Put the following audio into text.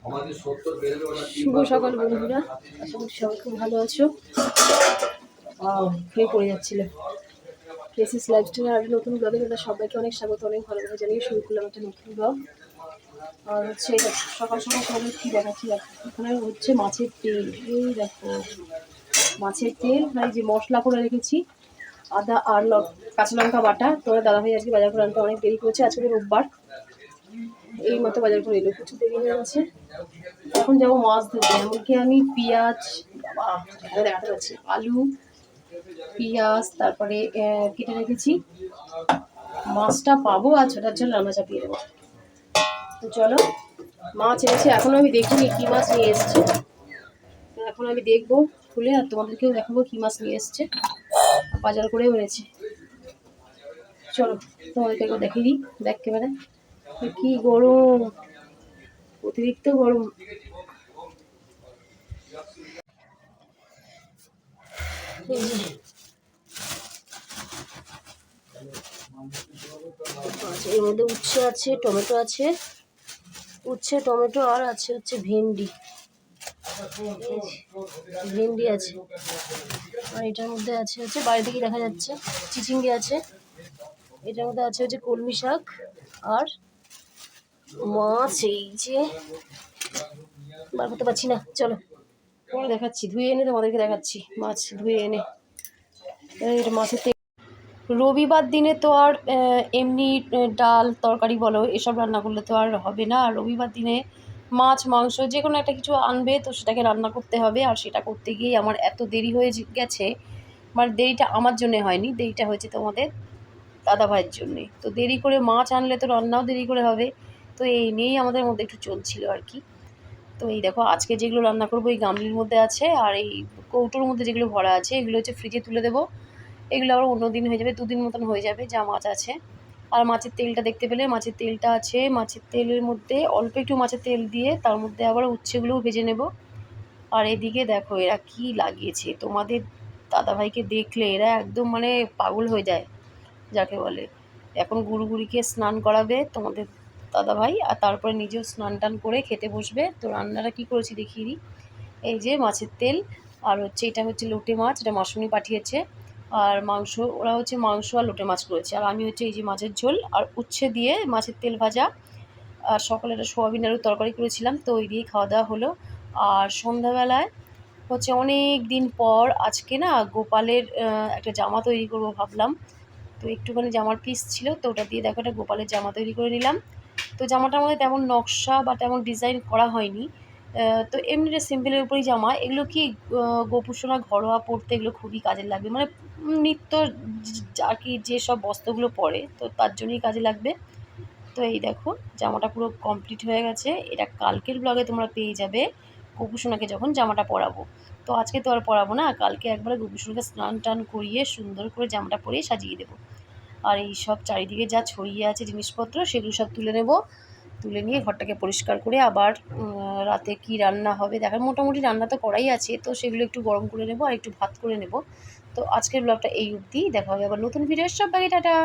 শুভ সকাল বন্ধুরা, আশা করি সবাই খুব ভালো আছো। হয়ে পড়ে যাচ্ছিল প্রেসিস লাইফস্টাইলের আর নতুন ব্লগে তাদের সবাইকে অনেক স্বাগত, অনেক ভালোভাবে জানিয়ে শুরু করলাম একটা নতুন ব্লগ। আর হচ্ছে সকাল সকাল তোমাদের কী দেখাচ্ছি, এখানে হচ্ছে মাছের তেল। এই দেখো মাছের তেল, এই যে মশলা করে রেখেছি, আদা আর কাঁচা লঙ্কা বাটা। তোমার দাদাভাই আজকে বাজার করে আনতে অনেক দেরি করেছে, আজকে রোববার, এই মতো বাজার করে এলো, কিছু দেরি হয়ে গেছে। এখন যাবো মাছ ধরতে। এমনকি আমি পেঁয়াজ, দেখাতে পাচ্ছি, আলু, পেঁয়াজ তারপরে কেটে রেখেছি। মাছটা পাবো আর ছোটার জন্য রান্না চাপিয়ে দেবো। তো চলো, মাছ এনেছে, এখনো আমি দেখিনি কি মাছ নিয়ে এসছে। এখন আমি দেখবো খুলে, আর তোমাদেরকেও দেখাবো কি মাছ নিয়ে এসছে, বাজার করেও এনেছে। চলো তোমাদেরকে একবার দেখিয়ে দিই, দেখ ক্যামেরা। কি গরম, অতিরিক্ত গরম। এর মধ্যে উচ্ছে আছে, টমেটো আছে, উচ্ছে টমেটো, আর আছে হচ্ছে ভেন্ডি, ভেন্ডি আছে। আর এটার মধ্যে আছে হচ্ছে, বাইরে থেকে দেখা যাচ্ছে চিচিঙ্গি আছে। এটার মধ্যে আছে হচ্ছে কলমি শাক আর মাছ। এই যে বার করতে পারছি না, চলো পরে দেখাচ্ছি, ধুয়ে এনে তোমাদেরকে দেখাচ্ছি মাছ ধুয়ে এনে। এটা মাছের তেল। রবিবার দিনে তো আর এমনি ডাল তরকারি বলো এসব রান্না করলে তো আর হবে না। রবিবার দিনে মাছ মাংস যে কোনো একটা কিছু আনবে, তো সেটাকে রান্না করতে হবে। আর সেটা করতে গিয়েই আমার এত দেরি হয়ে গেছে। মানে দেরিটা আমার জন্যে হয়নি, দেরিটা হয়েছে তোমাদের দাদাভাইয়ের জন্যে। তো দেরি করে মাছ আনলে তো রান্নাও দেরি করে হবে। তো এই নিয়েই আমাদের মধ্যে একটু চলছিল আর কি। তো এই দেখো আজকে যেগুলো রান্না করবো এই গামলির মধ্যে আছে, আর এই কৌটোর মধ্যে যেগুলো ভরা আছে এগুলো হচ্ছে ফ্রিজে তুলে দেবো। এগুলো আবার অন্য দিন হয়ে যাবে, 2 দিন মতন হয়ে যাবে যা মাছ আছে। আর মাছের তেলটা দেখতে পেলে, মাছের তেলটা আছে, মাছের তেলের মধ্যে অল্প একটু মাছের তেল দিয়ে তার মধ্যে আবার উচ্ছেগুলোও ভেজে নেব। আর এদিকে দেখো এরা কি লাগিয়েছে, তোমাদের দাদাভাইকে দেখলে এরা একদম মানে পাগল হয়ে যায় যাকে বলে। এখন গুড়িকে স্নান করাবে তোমাদের দাদাভাই, আর তারপরে নিজেও স্নান টান করে খেতে বসবে। তো রান্নাটা কী করেছি দেখিয়ে দিই। এই যে মাছের তেল, আর হচ্ছে এটা হচ্ছে লোটে মাছ, এটা মাসুনি পাঠিয়েছে। আর মাংস, ওরা হচ্ছে মাংস আর লোটে মাছ করেছে, আর আমি হচ্ছে এই যে মাছের ঝোল আর উচ্ছে দিয়ে মাছের তেল ভাজা। আর সকালে একটা সোয়াবিন আলুর তরকারি করেছিলাম, তো ওই দিয়েই খাওয়া দাওয়া হলো। আর সন্ধ্যাবেলায় হচ্ছে অনেক দিন পর আজকে না গোপালের একটা জামা তৈরি করব ভাবলাম। তো একটুখানি জামার পিস ছিল, তো ওটা দিয়ে দেখো একটা গোপালের জামা তৈরি করে নিলাম। তো জামাটার মধ্যে তেমন নকশা বা তেমন ডিজাইন করা হয়নি। তো এমনিটা সিম্পলের উপরেই জামা। এগুলো কি গোপুসোনা ঘরোয়া পরতে এগুলো খুবই কাজে লাগবে, মানে নিত্য আর কি যেসব বস্ত্রগুলো পরে, তো তার জন্যই কাজে লাগবে। তো এই দেখো জামাটা পুরো কমপ্লিট হয়ে গেছে। এটা কালকের ব্লগে তোমরা পেয়ে যাবে গোপুসোনাকে যখন জামাটা পরাবো। তো আজকে তো আর পরাবো না, কালকে একবারে গোপুসোনাকে স্নান টান করিয়ে সুন্দর করে জামাটা পরিয়ে সাজিয়ে দেবো। আর এই সব চারিদিকে যা ছড়িয়ে আছে জিনিসপত্র সেগুলো সব তুলে নেব। তুলে নিয়ে ঘরটাকে পরিষ্কার করে আবার রাতে কি রান্না হবে দেখার। মোটামুটি রান্না তো করাই আছে, তো সেগুলো একটু গরম করে নেব আর একটু ভাত করে নেব। তো আজকের ব্লগটা এই অবধি, দেখা হবে আবার নতুন ভিডিওর। সব বাকি টাটা।